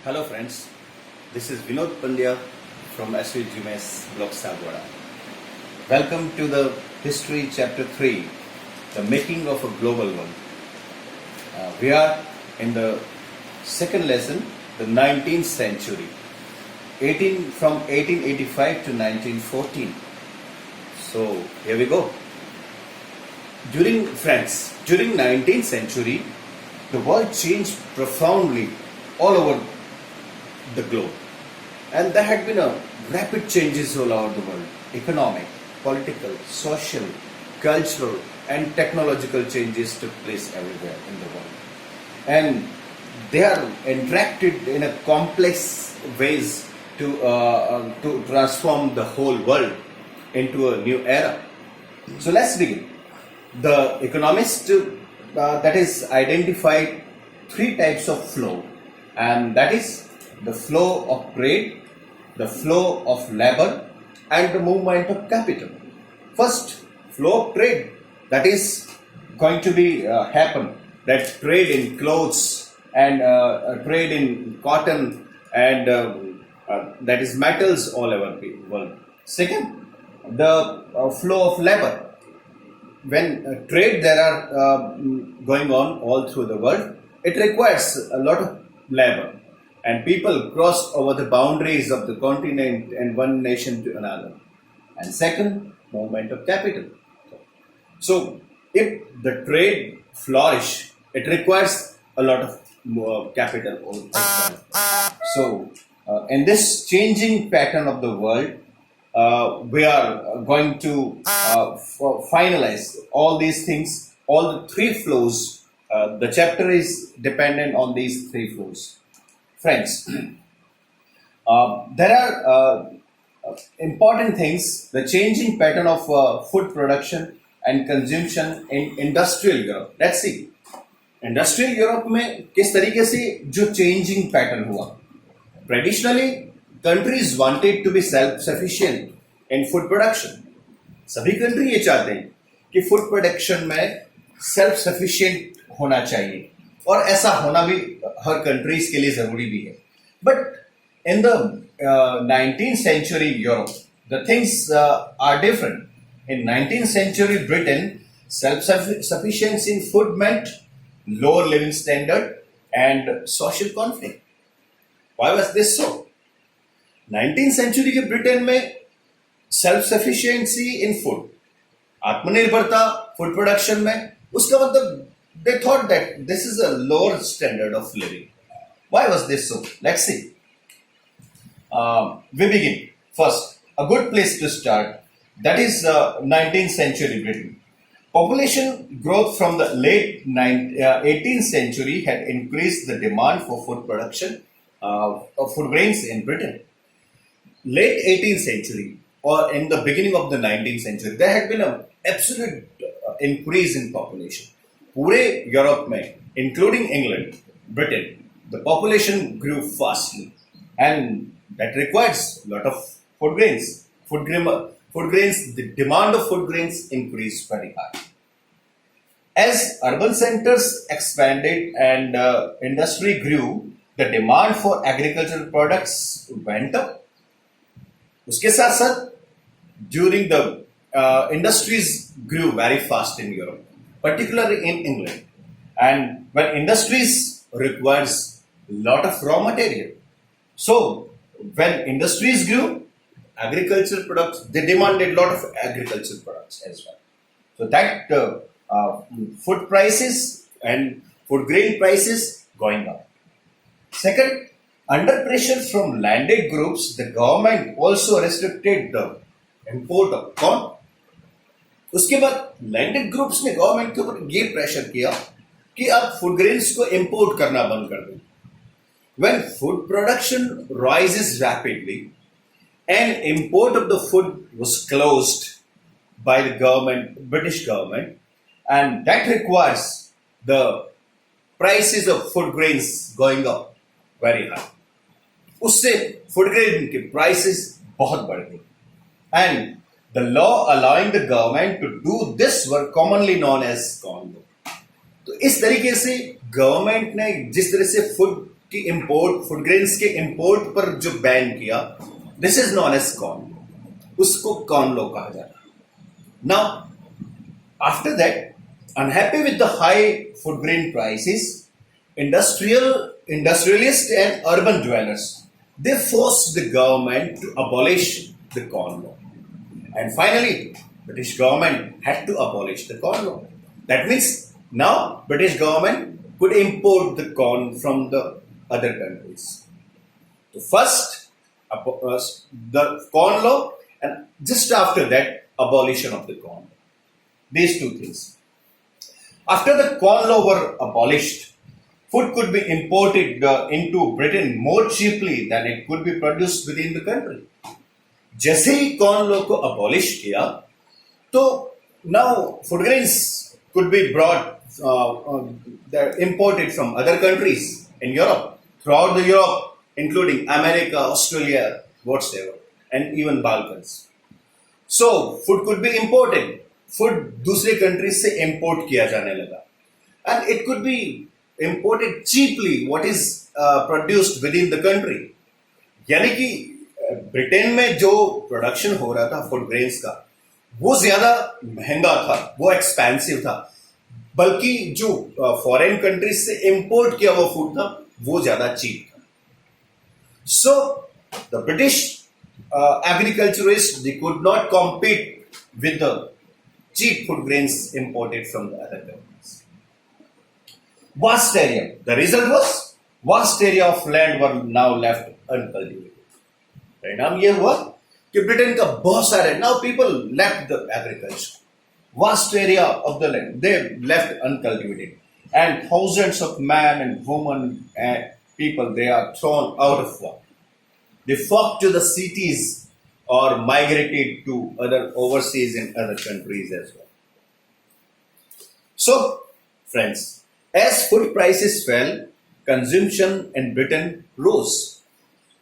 Hello friends, this is Vinod Pandya from SVGMS Block Sagwada. Welcome to the History Chapter 3, The Making of a Global World. We are in the second lesson, the 19th century, from 1885 to 1914. So here we go. During 19th century, the world changed profoundly all over the globe, and there had been a rapid changes all over the world: economic, political, social, cultural and technological changes took place everywhere in the world, and they are interacted in a complex ways to transform the whole world into a new era. So let's begin. The economist that is identified three types of flow, and that is the flow of trade, the flow of labor, and the movement of capital. First, flow of trade, that is going to be happen, that trade in clothes and trade in cotton and that is metals all over the world. Second, the flow of labor. When trade there are going on all through the world, it requires a lot of labor, and people cross over the boundaries of the continent and one nation to another. And second, movement of capital. So if the trade flourish, it requires a lot of more capital as well. So in this changing pattern of the world, we are going to finalize all these things, all the three flows. The chapter is dependent on these three flows. Friends, there are important things, the changing pattern of food production and consumption in industrial Europe. Let's see. Industrial Europe में किस तरीके से जो changing pattern हुआ. Traditionally, countries wanted to be self-sufficient in food production. सभी country ये चाहते हैं कि food production में self-sufficient होना चाहिए, और ऐसा होना भी हर कंट्रीज के लिए जरूरी भी है. But in the 19th century Europe, the things are different. In 19th century Britain, self-sufficiency in food meant lower living standard and social conflict. Why was this so? 19th century के Britain में self-sufficiency in food, आत्मनिर्भरता food production में, उसका मतलब they thought that this is a lower standard of living. Why was this so? Let's see. We begin. First, a good place to start, that is 19th century Britain. Population growth from the late 18th century had increased the demand for food production of food grains in Britain. Late 18th century or in the beginning of the 19th century, there had been an absolute increase in population. पूरे Europe में, including England, Britain, the population grew fastly, and that requires a lot of food grains. The demand of food grains increased very high. As urban centers expanded and industry grew, the demand for agricultural products went up. उसके साथ साथ during the industries grew very fast in Europe, particularly in England. And when industries requires a lot of raw material, so when industries grew, agricultural products, they demanded a lot of agricultural products as well. So that food prices and food grain prices going up. Second, under pressure from landed groups, the government also restricted the import of corn. उसके बाद landed groups ने government के ऊपर ये pressure किया कि आप food grains को इंपोर्ट करना बंद कर दें. When food production rises rapidly and import of the food was closed by the government, British government, and that requires the prices of food grains going up very high. उससे food grain के prices बहुत बढ़ गए, and the law allowing the government to do this were commonly known as corn law. तो इस तरीके से government ने जिस तरह से फूड की इंपोर्ट, फूड ग्रेन्स के इंपोर्ट पर जो बैन किया, this is known as corn, उसको कॉर्न लॉ कहा जाता है। Now after that, unhappy with the high food grain prices, industrialists and urban dwellers, they forced the government to abolish the corn law. And finally, British government had to abolish the corn law. That means now British government could import the corn from the other countries. So first, the corn law, and just after that, abolition of the corn law. These two things. After the corn law were abolished, food could be imported into Britain more cheaply than it could be produced within the country. जैसे ही corn law को abolish किया, तो now food grains could be they're imported from other countries in Europe, throughout the Europe, including America, Australia, whatsoever, and even Balkans. So food could be imported. Food दूसरे countries से import किया जाने लगा, and it could be imported cheaply what is produced within the country. यानी कि Britain में जो production हो रहा था फूड ग्रेन्स का, वो ज्यादा महंगा था, वो एक्सपेंसिव था, बल्कि जो फॉरेन कंट्रीज से इंपोर्ट किया हुआ फूड था वो ज्यादा चीप था. So the British agriculturist, they could not compete with the cheap food grains imported from the other countries. Vast area. The result was vast area of land were now left uncultivated. परिणाम ये हुआ कि Britain का बहुत सारे, now people left the agriculture. Vast area of the land they left uncultivated, and thousands of men and women and people, they are thrown out of work. They flocked to the cities or migrated to other overseas in other countries as well. So, friends, as food prices fell, consumption in Britain rose.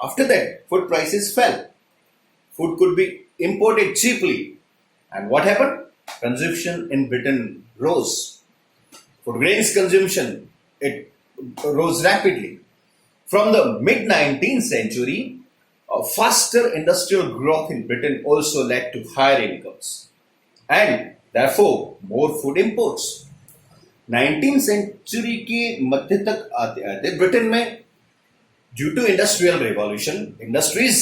After that, food prices fell. Food could be imported cheaply. And what happened? Consumption in Britain rose. Food grains consumption, it rose rapidly. From the mid-19th century, a faster industrial growth in Britain also led to higher incomes, and therefore more food imports. 19th century की मध्य तक आते आते Britain में, due to industrial revolution, industries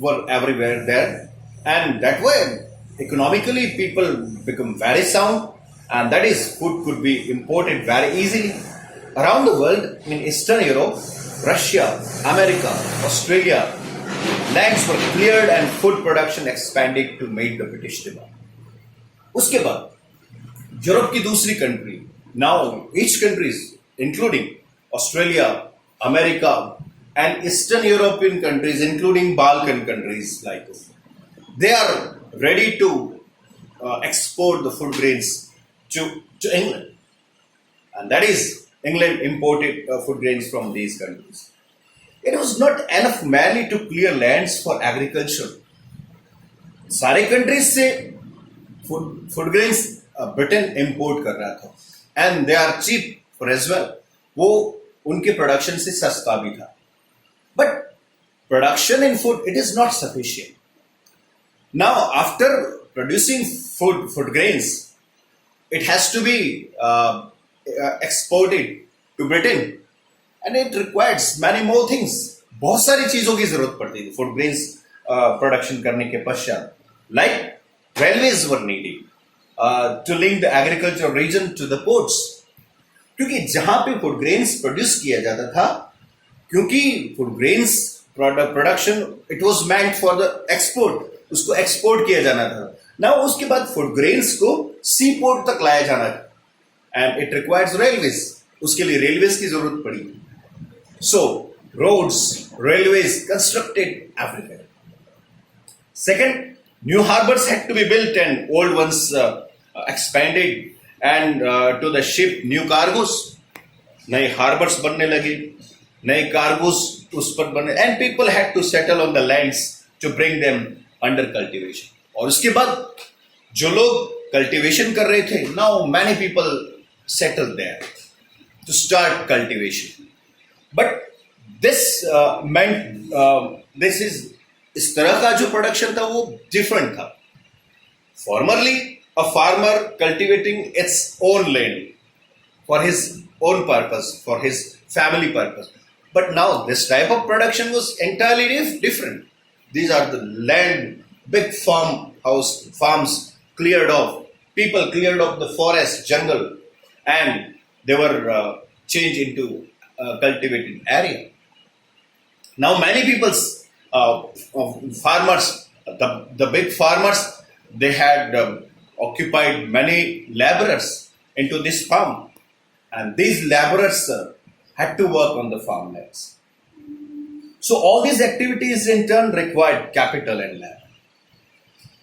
were everywhere there, and that way economically people become very sound, and that is food could be imported very easily around the world. In eastern Europe, Russia, America, Australia, lands were cleared and food production expanded to meet the British demand. उसके बाद Europe की दूसरी country, now each countries including Australia, America, and eastern European countries including Balkan countries like this, they are ready to export the food grains to England, and that is England imported food grains from these countries. It was not enough merely to clear lands for agriculture. सारे countries से food grains Britain import कर रहा था, and they are cheap for as well. वो उनके production से सस्ता भी था, but production in food, it is not sufficient. Now after producing food grains, it has to be exported to Britain, and it requires many more things. बहुत सारी चीजों की जरूरत पड़ती थी फूड ग्रेन्स प्रोडक्शन करने के पश्चात. Like railways were needed to link the agricultural region to the ports. क्योंकि जहां पे फूड ग्रेन्स प्रोड्यूस किया जाता था, क्योंकि food grains production it was meant for the export, उसको एक्सपोर्ट किया जाना था ना. उसके बाद फूड ग्रेन्स को सी पोर्ट तक लाया जाना था, एंड इट रिक्वायर्स रेलवेज. उसके लिए रेलवेज की जरूरत पड़ी. So roads, railways constructed everywhere. Second, new harbors had to be built and old ones expanded, and to the ship new cargoes. नए हार्बर्स बनने लगे, नए कार्गोस उस पर बने, and people had to settle on the lands to bring them under cultivation. और उसके बाद जो लोग कल्टीवेशन कर रहे थे, now many people settled there to start cultivation. But this meant this is इस तरह का जो प्रोडक्शन था वो डिफरेंट था. Formerly, a farmer cultivating its own land for his own purpose, for his family purpose. But now this type of production was entirely different. These are the land, big farms cleared off. People cleared off the forest, jungle, and they were changed into cultivated area. Now many people's farmers, the big farmers, they had occupied many laborers into this farm, and these laborers had to work on the farmlands. So all these activities in turn required capital and land.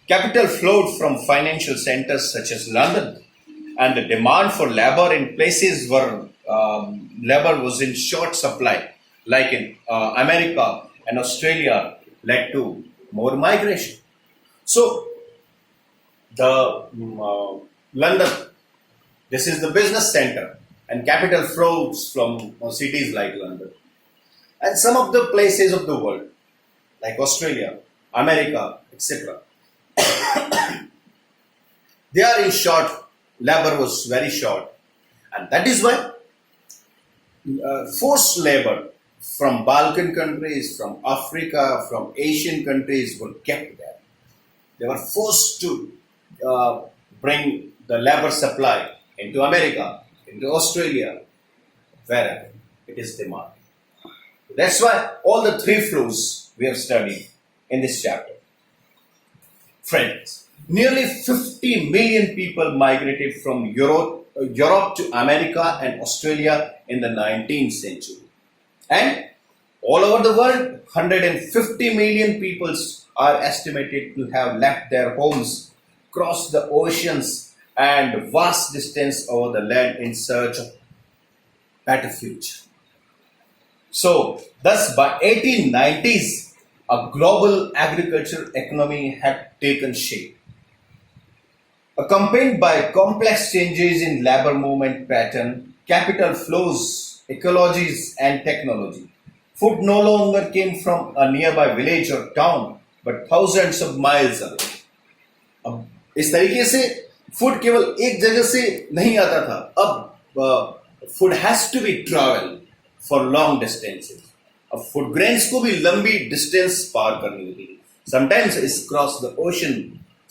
Capital flowed from financial centers such as London, and the demand for labor in places where labor was in short supply, like in America and Australia, led to more migration. So the London, this is the business center, and capital flows from cities like London. And some of the places of the world, like Australia, America, etc., they are in short, labor was very short. And that is why forced labor from Balkan countries, from Africa, from Asian countries were kept there. They were forced to bring the labor supply into America, into Australia, wherever it is demanded. That's why all the three flows we have studied in this chapter. Friends, nearly 50 million people migrated from Europe to America and Australia in the 19th century. And all over the world, 150 million people are estimated to have left their homes, crossed the oceans and vast distance over the land in search of better future. So, thus by 1890s, a global agricultural economy had taken shape. Accompanied by complex changes in labor movement pattern, capital flows, ecologies and technology. Food no longer came from a nearby village or town, but thousands of miles away. अब इस तरीके से food केवल एक जगह से नहीं आता था. अब food has to be travel for long distances. अब फूड ग्रेन्स को भी लंबी डिस्टेंस पार करनी होती है. Sometimes it's cross the ocean,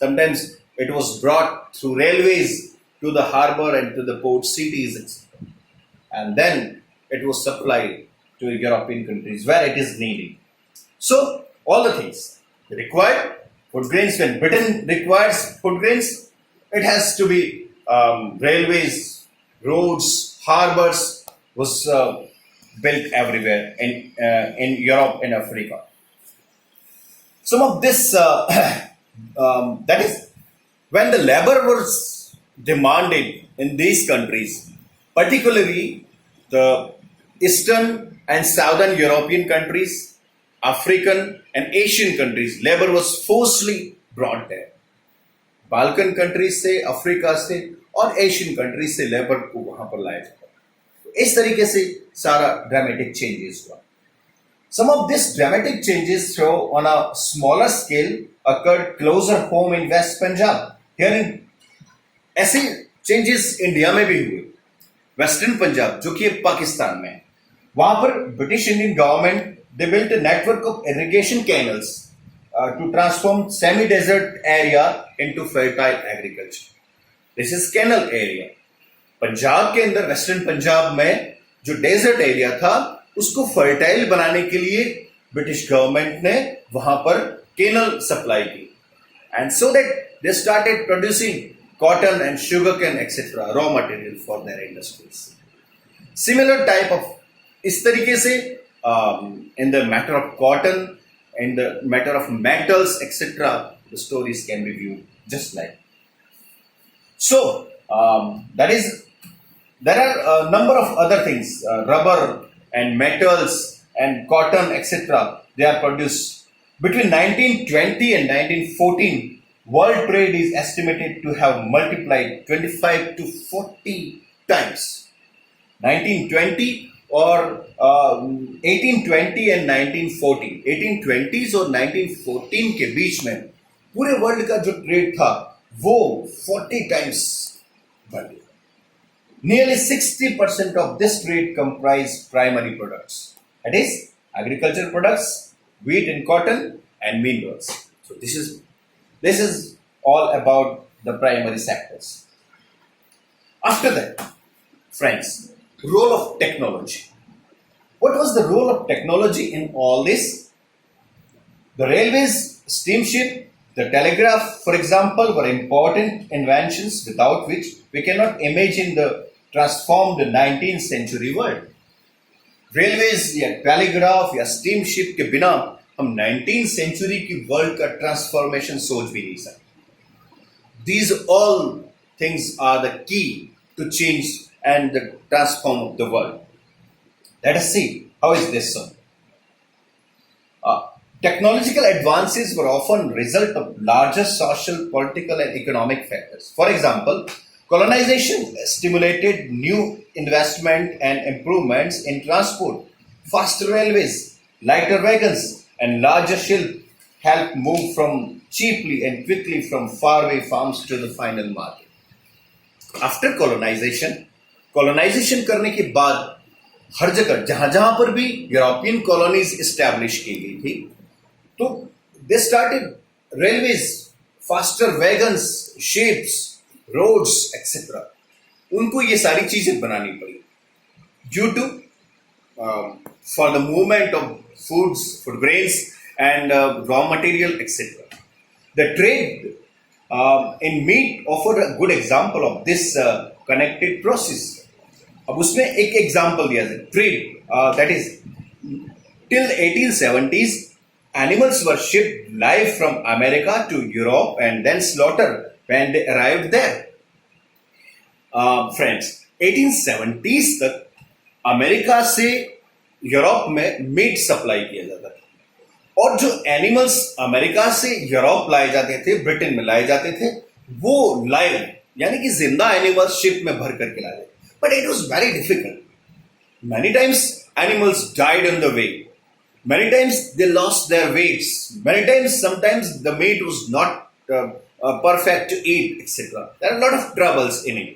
sometimes it was brought through railways to the harbor and to the port cities, etc. And then it was supplied to European countries where it is needed. So, all the things required food grains. When Britain requires food grains, it has to be railways, roads, harbors was built everywhere in Europe and Africa. Some of this, that is, when the labor was demanded in these countries, particularly the Eastern and Southern European countries, African and Asian countries, labor was forcibly brought there. Balkan countries से, Africa से और Asian countries से labour को वहां पर लाया जाता. इस तरीके से सारा ड्रामेटिक चेंजेस हुआ. Some of these dramatic changes, though on a smaller scale, occurred closer home in West Punjab. Here in ऐसे चेंजेस इंडिया में भी हुए. वेस्टर्न पंजाब जो कि पाकिस्तान में, वहां पर British Indian government they built a network of irrigation canals to transform semi desert area into fertile agriculture. This is canal area. Punjab के अंदर वेस्टर्न पंजाब में जो डेजर्ट एरिया था उसको फर्टाइल बनाने के लिए ब्रिटिश गवर्नमेंट ने वहां पर कैनल सप्लाई की. And so that they started producing cotton and sugarcane, etc., raw material for their industries. Similar type of, इस तरीके से in the matter of cotton, in the matter of metals, etc., the stories can be viewed just like. So there are a number of other things, rubber and metals and cotton, etc. They are produced. Between 1920 and 1914, world trade is estimated to have multiplied 25 to 40 times. 1920 और 1820 and 1914, 1820s और 1914 के बीच में पूरे world का जो trade था वो 40 times बढ़ गया. Nearly 60% of this trade comprise primary products, that is agricultural products, wheat and cotton and minerals. So this is all about the primary sectors. After that, friends, role of technology. What was the role of technology in all this? The railways, steamship, the telegraph, for example, were important inventions without which we cannot imagine the transformed 19th century world. Railways या telegraph या steamship के बिना हम 19th century की world का transformation सोच भी नहीं सकते. These all things are the key to change and the transform the world. Let us see how is this so. Technological advances were often result of larger social, political, and economic factors. For example, colonization stimulated new investment and improvements in transport. Faster railways, lighter wagons, and larger ships helped move from cheaply and quickly from faraway farms to the final market. After colonization करने के बाद हर जगह जहां जहां पर भी European colonies establish की गई थी, तो they started railways, faster wagons, ships, roads etcetera. उनको ये सारी चीजें बनानी पड़ी due to for the movement of foods, food grains and raw material etcetera. The trade in meat offer a good example of this connected process. अब उसमें एक example दिया जाए, trade that is till 1870s animals were shipped live from America to Europe and then slaughtered when they arrived there. Friends, 1870s तक America से Europe में meet supply किया जाता था, और जो एनिमल्स अमेरिका से यूरोप लाए जाते थे, ब्रिटेन में लाए जाते थे, वो लाइव यानी कि जिंदा एनिमल्स शिप में भर करके लाए जाते. But it was very difficult. Many times animals died on the way. Many times they lost their weights. Many times, sometimes the meat was not perfect to eat, etc. There are a lot of troubles in it.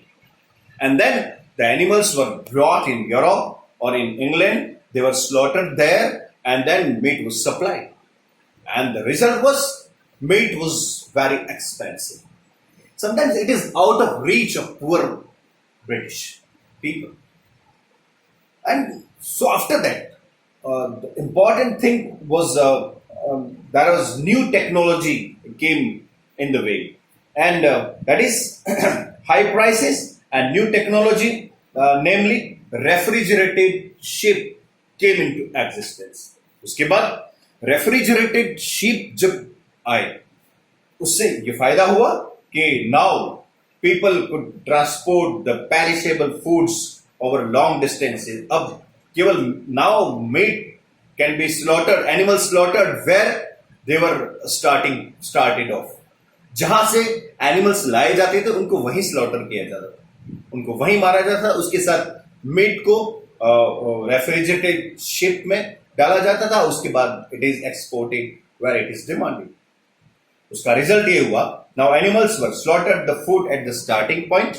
And then the animals were brought in Europe or in England. They were slaughtered there, and then meat was supplied. And the result was meat was very expensive. Sometimes it is out of reach of poor British people. And so after that, the important thing was there was new technology came in the way, and that is high prices and new technology, namely refrigerated ship came into existence. उसके बाद refrigerated ship जब आए, उससे ये फायदा हुआ कि now people could transport the perishable foods over long distances. अब केवल now meat can be slaughtered, animals slaughtered where they were started off. जहां से एनिमल्स लाए जाते थे उनको वहीं स्लॉटर किया जाता था, उनको वहीं मारा जाता था. उसके साथ मीट को रेफ्रिजरेटेड शिप में डाला जाता था. उसके बाद it is exported where it is demanded. उसका रिजल्ट ये हुआ, now animals were slaughtered the food at the starting point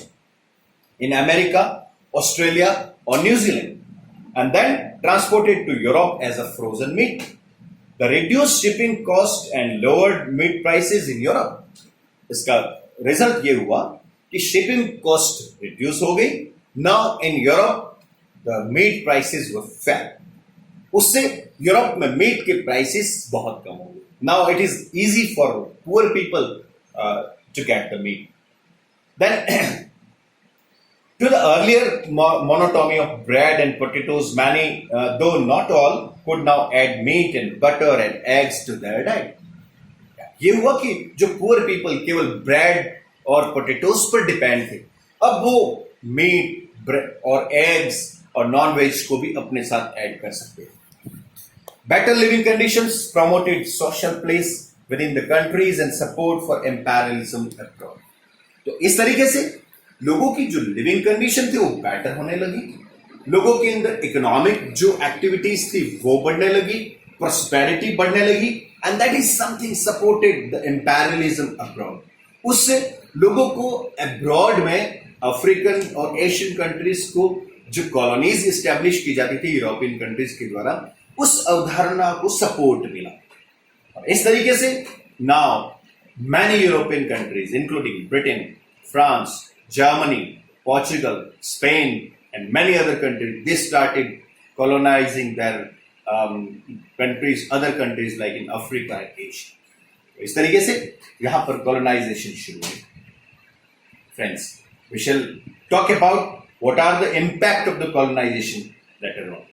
in America, Australia और New Zealand, and then transported to Europe as a frozen meat. The reduced shipping cost and lowered meat prices in Europe. इसका result ये हुआ कि shipping cost reduce हो गई. Now in Europe the meat prices were fell. उससे Europe में meat के prices बहुत कम हो गए. Now it is easy for poor people to get the meat. Then to the earlier monotony of bread and potatoes, many, though not all, could now add meat and butter and eggs to their diet. ये हुआ कि जो poor people केवल bread और potatoes पर depend थे, अब वो मीट और एग्स और नॉन वेज को भी अपने साथ ऐड कर सकते हैं. Better living conditions promoted social place within the countries and support for imperialism abroad. तो इस तरीके से लोगों की जो लिविंग कंडीशन थी वो बेटर होने लगी. लोगों के अंदर इकोनॉमिक जो एक्टिविटीज थी वो बढ़ने लगी, प्रॉस्पेरिटी बढ़ने लगी, and that is something supported the imperialism abroad. उससे लोगों को अब्रॉड में अफ्रीकन और एशियन कंट्रीज को जो कॉलोनीज इस्टेब्लिश की जाती थी यूरोपियन कंट्रीज के द्वारा, उस अवधारणा को सपोर्ट मिला। और इस तरीके से now many European countries including Britain, France, Germany, Portugal, Spain and many other countries, they started colonizing their countries, other countries like in Africa and Asia. तो इस तरीके से यहां पर colonization शुरू हुई। Friends, we shall talk about what are the impact of the colonization later on.